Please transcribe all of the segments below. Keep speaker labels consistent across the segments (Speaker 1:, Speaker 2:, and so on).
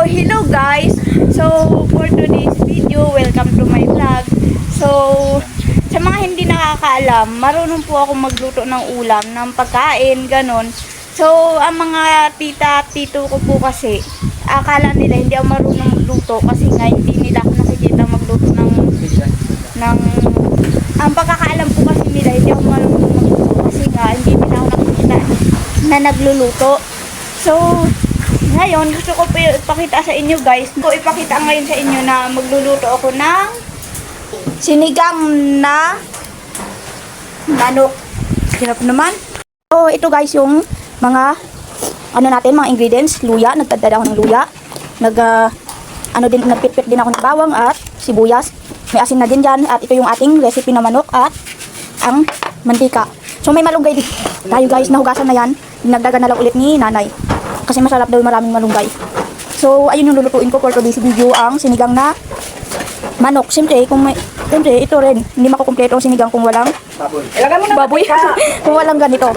Speaker 1: hello guys. So, for today's video, welcome to my vlog. So, sa mga hindi nakakaalam, marunong po ako magluto ng ulam, ng pagkain, ganon. So, ang mga tita, tito ko po kasi, akala nila hindi ako marunong magluto kasi nga hindi nila ako nakikita magluto ng ang pagkakaalam po kasi nila hindi ako marunong magluto kasi nga hindi nila ako nakikita na nagluluto. So, ngayon, gusto ko po ipakita sa inyo guys. Ipakita ngayon sa inyo na magluluto ako ng sinigang na manok. Hirap naman. So, ito guys yung mga mga ingredients. Luya, nagtadada ako ng luya. Nagpitpit din ako ng bawang at sibuyas. May asin na din dyan. At ito yung ating recipe na manok at ang mantika. So, may malunggay din tayo guys. Nahugasan na yan. Dinagdagan na lang ulit ni nanay. Kasi masarap daw maraming malunggay. So, ayun yung lulutuin ko for today's video, ang sinigang na manok. Siyempre, ito rin. Hindi makukumpleto ang sinigang kung walang baboy. Kung walang ganito.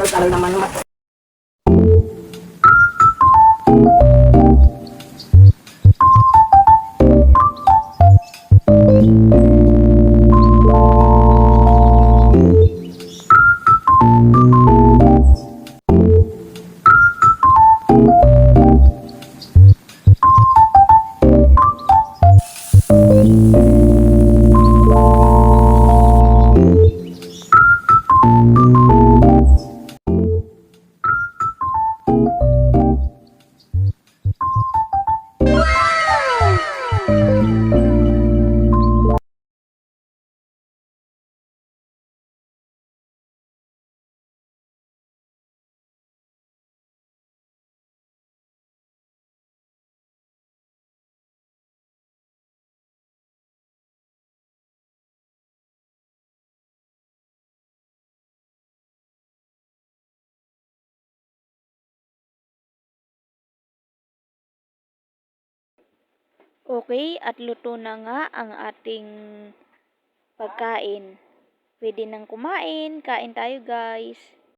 Speaker 1: Okay, at luto na nga ang ating pagkain. Pwede nang kumain. Kain tayo guys.